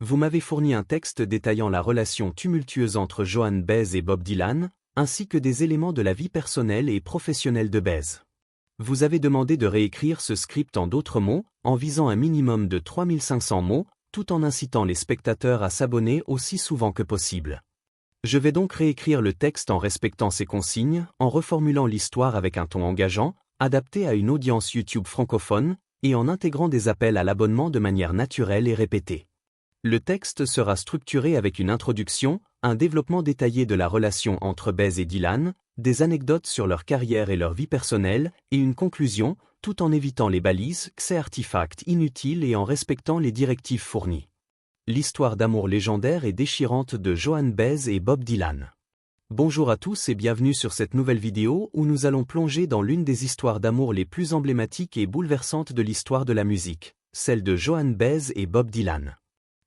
Vous m'avez fourni un texte détaillant la relation tumultueuse entre Joan Baez et Bob Dylan, ainsi que des éléments de la vie personnelle et professionnelle de Baez. Vous avez demandé de réécrire ce script en d'autres mots, en visant un minimum de 3500 mots, tout en incitant les spectateurs à s'abonner aussi souvent que possible. Je vais donc réécrire le texte en respectant ces consignes, en reformulant l'histoire avec un ton engageant, adapté à une audience YouTube francophone, et en intégrant des appels à l'abonnement de manière naturelle et répétée. Le texte sera structuré avec une introduction, un développement détaillé de la relation entre Baez et Dylan, des anecdotes sur leur carrière et leur vie personnelle, et une conclusion, tout en évitant les balises, ces artefacts inutiles et en respectant les directives fournies. L'histoire d'amour légendaire et déchirante de Joan Baez et Bob Dylan. Bonjour à tous et bienvenue sur cette nouvelle vidéo où nous allons plonger dans l'une des histoires d'amour les plus emblématiques et bouleversantes de l'histoire de la musique, celle de Joan Baez et Bob Dylan.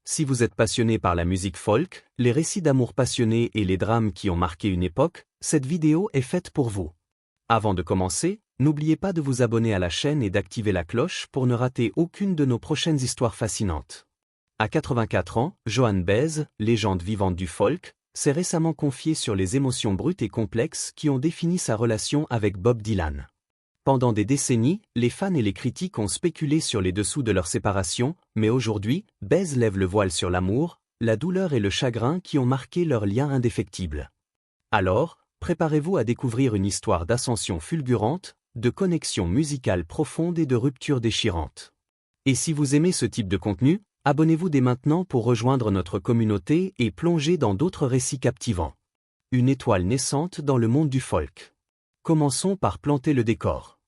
Si vous êtes passionné par la musique folk, les récits d'amour passionnés et les drames qui ont marqué une époque, cette vidéo est faite pour vous. Avant de commencer, n'oubliez pas de vous abonner à la chaîne et d'activer la cloche pour ne rater aucune de nos prochaines histoires fascinantes. À 84 ans, Joan Baez, légende vivante du folk, s'est récemment confié sur les émotions brutes et complexes qui ont défini sa relation avec Bob Dylan. Pendant des décennies, les fans et les critiques ont spéculé sur les dessous de leur séparation, mais aujourd'hui, Baez lève le voile sur l'amour, la douleur et le chagrin qui ont marqué leur lien indéfectible. Alors, préparez-vous à découvrir une histoire d'ascension fulgurante, de connexion musicale profonde et de rupture déchirante. Et si vous aimez ce type de contenu, abonnez-vous dès maintenant pour rejoindre notre communauté et plonger dans d'autres récits captivants. Une étoile naissante dans le monde du folk. Commençons par planter le décor.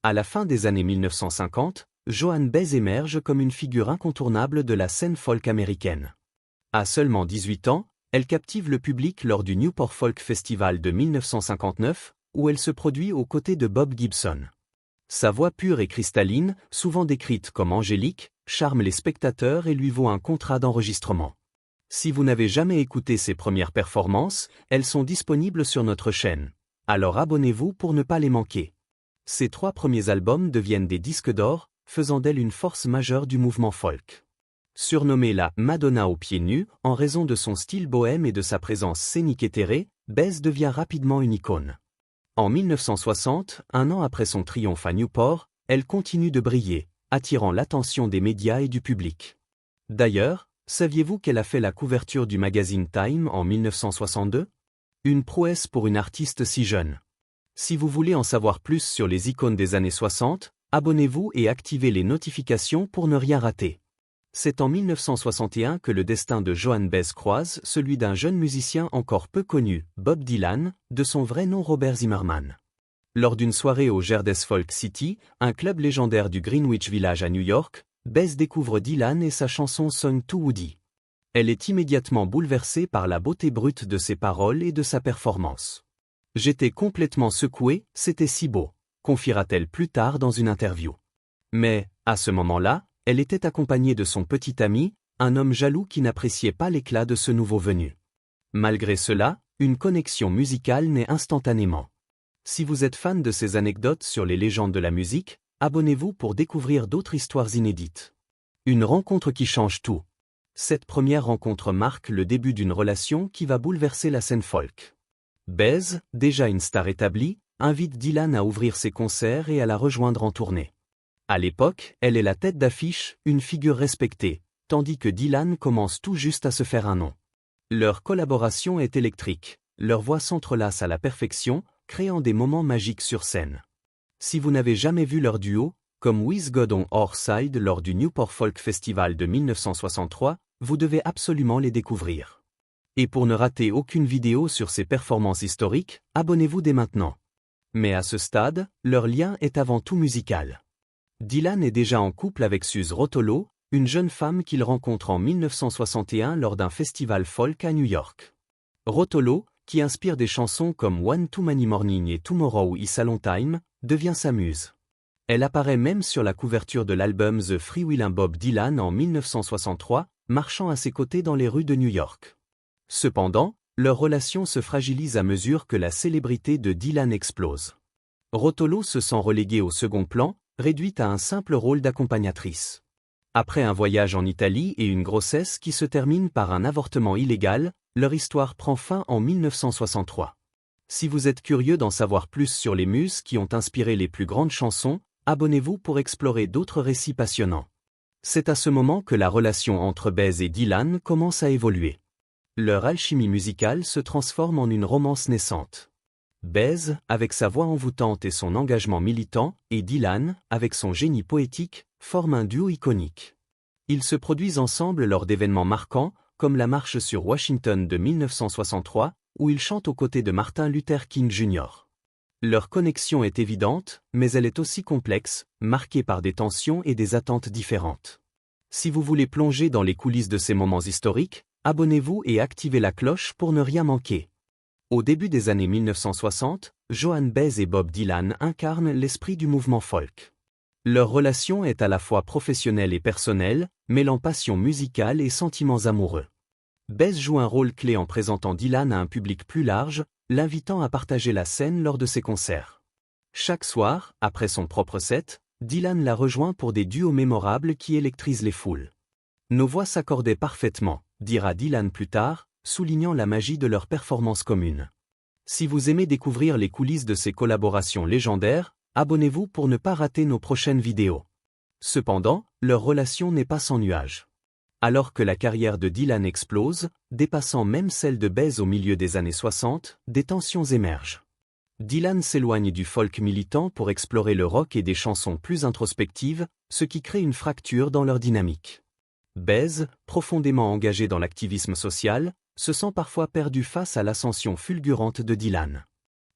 À la fin des années 1950, Joan Baez émerge comme une figure incontournable de la scène folk américaine. À seulement 18 ans, elle captive le public lors du Newport Folk Festival de 1959, où elle se produit aux côtés de Bob Gibson. Sa voix pure et cristalline, souvent décrite comme angélique, charme les spectateurs et lui vaut un contrat d'enregistrement. Si vous n'avez jamais écouté ses premières performances, elles sont disponibles sur notre chaîne. Alors abonnez-vous pour ne pas les manquer. Ses 3 premiers albums deviennent des disques d'or, faisant d'elle une force majeure du mouvement folk. Surnommée la Madonna aux pieds nus, en raison de son style bohème et de sa présence scénique éthérée, Baez devient rapidement une icône. En 1960, un an après son triomphe à Newport, elle continue de briller, attirant l'attention des médias et du public. D'ailleurs, saviez-vous qu'elle a fait la couverture du magazine Time en 1962 ? Une prouesse pour une artiste si jeune. Si vous voulez en savoir plus sur les icônes des années 60, abonnez-vous et activez les notifications pour ne rien rater. C'est en 1961 que le destin de Joan Baez croise celui d'un jeune musicien encore peu connu, Bob Dylan, de son vrai nom Robert Zimmerman. Lors d'une soirée au Gerdez Folk City, un club légendaire du Greenwich Village à New York, Baez découvre Dylan et sa chanson Song to Woody. Elle est immédiatement bouleversée par la beauté brute de ses paroles et de sa performance. « J'étais complètement secouée, c'était si beau », confiera-t-elle plus tard dans une interview. Mais, à ce moment-là, elle était accompagnée de son petit ami, un homme jaloux qui n'appréciait pas l'éclat de ce nouveau venu. Malgré cela, une connexion musicale naît instantanément. Si vous êtes fan de ces anecdotes sur les légendes de la musique, abonnez-vous pour découvrir d'autres histoires inédites. Une rencontre qui change tout. Cette première rencontre marque le début d'une relation qui va bouleverser la scène folk. Baez, déjà une star établie, invite Dylan à ouvrir ses concerts et à la rejoindre en tournée. À l'époque, elle est la tête d'affiche, une figure respectée, tandis que Dylan commence tout juste à se faire un nom. Leur collaboration est électrique, leurs voix s'entrelacent à la perfection, créant des moments magiques sur scène. Si vous n'avez jamais vu leur duo, comme With God on Our Side lors du Newport Folk Festival de 1963, vous devez absolument les découvrir. Et pour ne rater aucune vidéo sur ces performances historiques, abonnez-vous dès maintenant. Mais à ce stade, leur lien est avant tout musical. Dylan est déjà en couple avec Suze Rotolo, une jeune femme qu'il rencontre en 1961 lors d'un festival folk à New York. Rotolo, qui inspire des chansons comme One Too Many Morning et Tomorrow Is a Long Time, devient sa muse. Elle apparaît même sur la couverture de l'album The Freewheelin' Bob Dylan en 1963, marchant à ses côtés dans les rues de New York. Cependant, leur relation se fragilise à mesure que la célébrité de Dylan explose. Rotolo se sent reléguée au second plan, réduite à un simple rôle d'accompagnatrice. Après un voyage en Italie et une grossesse qui se termine par un avortement illégal, leur histoire prend fin en 1963. Si vous êtes curieux d'en savoir plus sur les muses qui ont inspiré les plus grandes chansons, abonnez-vous pour explorer d'autres récits passionnants. C'est à ce moment que la relation entre Bez et Dylan commence à évoluer. Leur alchimie musicale se transforme en une romance naissante. Bez, avec sa voix envoûtante et son engagement militant, et Dylan, avec son génie poétique, forment un duo iconique. Ils se produisent ensemble lors d'événements marquants, comme la marche sur Washington de 1963, où ils chantent aux côtés de Martin Luther King Jr. Leur connexion est évidente, mais elle est aussi complexe, marquée par des tensions et des attentes différentes. Si vous voulez plonger dans les coulisses de ces moments historiques, abonnez-vous et activez la cloche pour ne rien manquer. Au début des années 1960, Joan Baez et Bob Dylan incarnent l'esprit du mouvement folk. Leur relation est à la fois professionnelle et personnelle, mêlant passion musicale et sentiments amoureux. Baez joue un rôle clé en présentant Dylan à un public plus large, l'invitant à partager la scène lors de ses concerts. Chaque soir, après son propre set, Dylan la rejoint pour des duos mémorables qui électrisent les foules. « Nos voix s'accordaient parfaitement », dira Dylan plus tard, soulignant la magie de leur performance commune. Si vous aimez découvrir les coulisses de ces collaborations légendaires, abonnez-vous pour ne pas rater nos prochaines vidéos. Cependant, leur relation n'est pas sans nuages. Alors que la carrière de Dylan explose, dépassant même celle de Baez au milieu des années 60, des tensions émergent. Dylan s'éloigne du folk militant pour explorer le rock et des chansons plus introspectives, ce qui crée une fracture dans leur dynamique. Baez, profondément engagé dans l'activisme social, se sent parfois perdu face à l'ascension fulgurante de Dylan.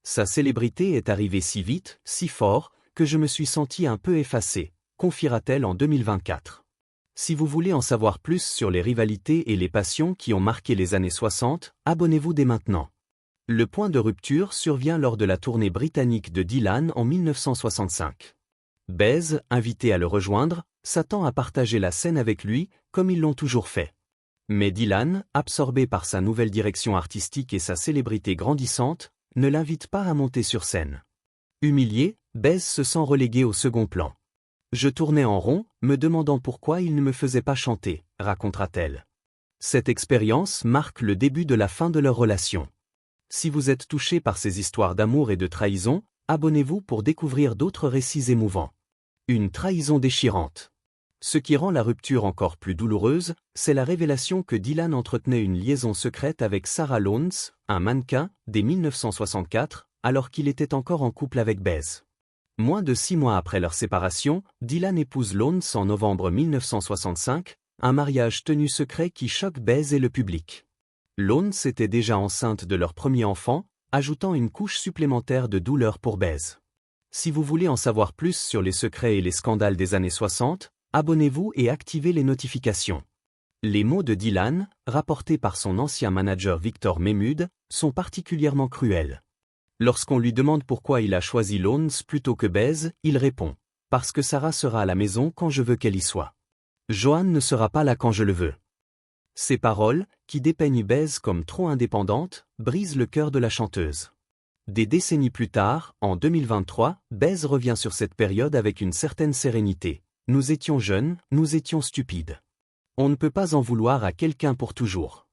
Sa célébrité est arrivée si vite, si fort, que je me suis senti un peu effacé, confiera-t-elle en 2024. Si vous voulez en savoir plus sur les rivalités et les passions qui ont marqué les années 60, abonnez-vous dès maintenant. Le point de rupture survient lors de la tournée britannique de Dylan en 1965. Baez, invité à le rejoindre, s'attend à partager la scène avec lui, comme ils l'ont toujours fait. Mais Dylan, absorbé par sa nouvelle direction artistique et sa célébrité grandissante, ne l'invite pas à monter sur scène. Humilié, Baez se sent relégué au second plan. « Je tournais en rond, me demandant pourquoi il ne me faisait pas chanter », racontera-t-elle. Cette expérience marque le début de la fin de leur relation. Si vous êtes touché par ces histoires d'amour et de trahison, abonnez-vous pour découvrir d'autres récits émouvants. Une trahison déchirante. Ce qui rend la rupture encore plus douloureuse, c'est la révélation que Dylan entretenait une liaison secrète avec Sarah Lowndes, un mannequin, dès 1964, alors qu'il était encore en couple avec Baez. Moins de 6 mois après leur séparation, Dylan épouse Lowndes en novembre 1965, un mariage tenu secret qui choque Baez et le public. Lowndes était déjà enceinte de leur premier enfant, ajoutant une couche supplémentaire de douleur pour Baez. Si vous voulez en savoir plus sur les secrets et les scandales des années 60, abonnez-vous et activez les notifications. Les mots de Dylan, rapportés par son ancien manager Victor Mehmood, sont particulièrement cruels. Lorsqu'on lui demande pourquoi il a choisi Lowndes plutôt que Baez, il répond « Parce que Sarah sera à la maison quand je veux qu'elle y soit. Joan ne sera pas là quand je le veux. » Ces paroles, qui dépeignent Baez comme trop indépendante, brisent le cœur de la chanteuse. Des décennies plus tard, en 2023, Baez revient sur cette période avec une certaine sérénité. « Nous étions jeunes, nous étions stupides. On ne peut pas en vouloir à quelqu'un pour toujours. »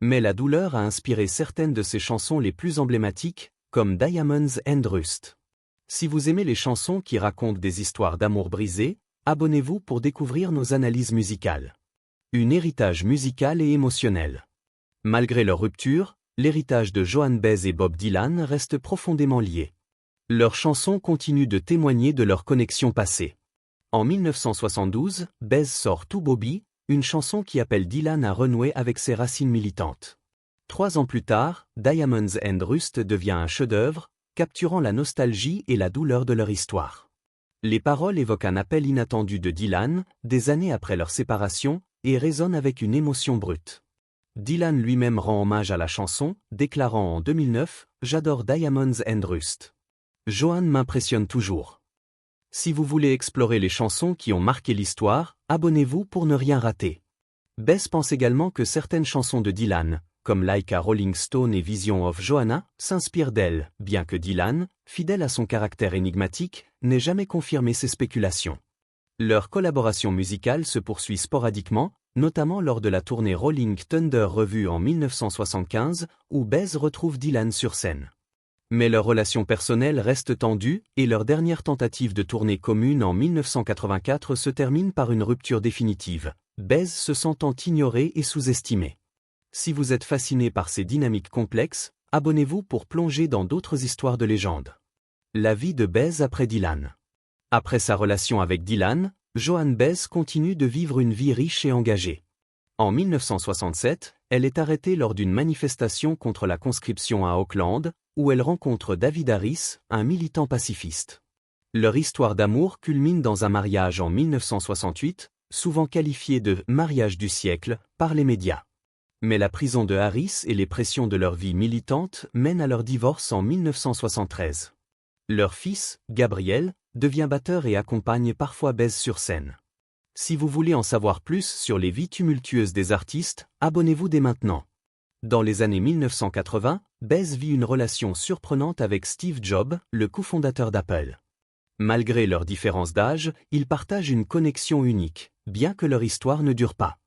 Mais la douleur a inspiré certaines de ses chansons les plus emblématiques, comme Diamonds and Rust. Si vous aimez les chansons qui racontent des histoires d'amour brisées, abonnez-vous pour découvrir nos analyses musicales. Un héritage musical et émotionnel. Malgré leur rupture, l'héritage de Joan Baez et Bob Dylan reste profondément lié. Leurs chansons continuent de témoigner de leur connexion passée. En 1972, Baez sort To Bobby, une chanson qui appelle Dylan à renouer avec ses racines militantes. 3 ans plus tard, Diamonds and Rust devient un chef-d'œuvre, capturant la nostalgie et la douleur de leur histoire. Les paroles évoquent un appel inattendu de Dylan, des années après leur séparation, et résonnent avec une émotion brute. Dylan lui-même rend hommage à la chanson, déclarant en 2009 « J'adore Diamonds and Rust. Joan m'impressionne toujours. » Si vous voulez explorer les chansons qui ont marqué l'histoire, abonnez-vous pour ne rien rater. Baez pense également que certaines chansons de Dylan, comme Like a Rolling Stone et Vision of Joanna, s'inspirent d'elle, bien que Dylan, fidèle à son caractère énigmatique, n'ait jamais confirmé ces spéculations. Leur collaboration musicale se poursuit sporadiquement, notamment lors de la tournée Rolling Thunder Revue en 1975, où Bez retrouve Dylan sur scène. Mais leur relation personnelle reste tendue, et leur dernière tentative de tournée commune en 1984 se termine par une rupture définitive, Bez se sentant ignoré et sous-estimé. Si vous êtes fasciné par ces dynamiques complexes, abonnez-vous pour plonger dans d'autres histoires de légende. La vie de Bez après Dylan. Après sa relation avec Dylan, Joan Baez continue de vivre une vie riche et engagée. En 1967, elle est arrêtée lors d'une manifestation contre la conscription à Auckland, où elle rencontre David Harris, un militant pacifiste. Leur histoire d'amour culmine dans un mariage en 1968, souvent qualifié de « mariage du siècle » par les médias. Mais la prison de Harris et les pressions de leur vie militante mènent à leur divorce en 1973. Leur fils, Gabriel, devient batteur et accompagne parfois Baez sur scène. Si vous voulez en savoir plus sur les vies tumultueuses des artistes, abonnez-vous dès maintenant. Dans les années 1980, Baez vit une relation surprenante avec Steve Jobs, le cofondateur d'Apple. Malgré leurs différences d'âge, ils partagent une connexion unique, bien que leur histoire ne dure pas.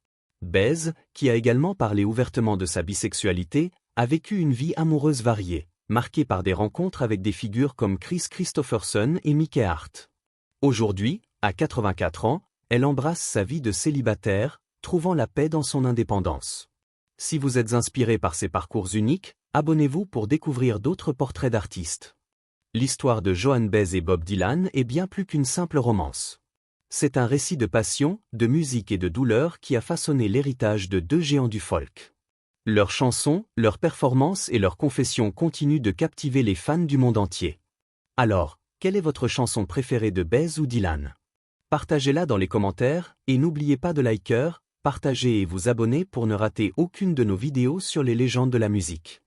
Baez, qui a également parlé ouvertement de sa bisexualité, a vécu une vie amoureuse variée, marquée par des rencontres avec des figures comme Chris Christopherson et Mickey Hart. Aujourd'hui, à 84 ans, elle embrasse sa vie de célibataire, trouvant la paix dans son indépendance. Si vous êtes inspiré par ces parcours uniques, abonnez-vous pour découvrir d'autres portraits d'artistes. L'histoire de Joan Baez et Bob Dylan est bien plus qu'une simple romance. C'est un récit de passion, de musique et de douleur qui a façonné l'héritage de deux géants du folk. Leurs chansons, leurs performances et leurs confessions continuent de captiver les fans du monde entier. Alors, quelle est votre chanson préférée de Baez ou Dylan? Partagez-la dans les commentaires, et n'oubliez pas de liker, partager et vous abonner pour ne rater aucune de nos vidéos sur les légendes de la musique.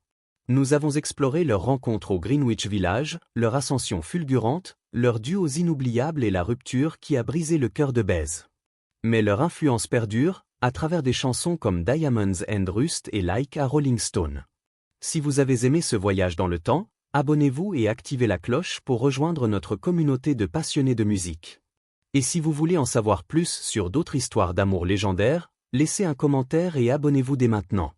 Nous avons exploré leur rencontre au Greenwich Village, leur ascension fulgurante, leurs duos inoubliables et la rupture qui a brisé le cœur de Baez. Mais leur influence perdure, à travers des chansons comme Diamonds and Rust et Like a Rolling Stone. Si vous avez aimé ce voyage dans le temps, abonnez-vous et activez la cloche pour rejoindre notre communauté de passionnés de musique. Et si vous voulez en savoir plus sur d'autres histoires d'amour légendaires, laissez un commentaire et abonnez-vous dès maintenant.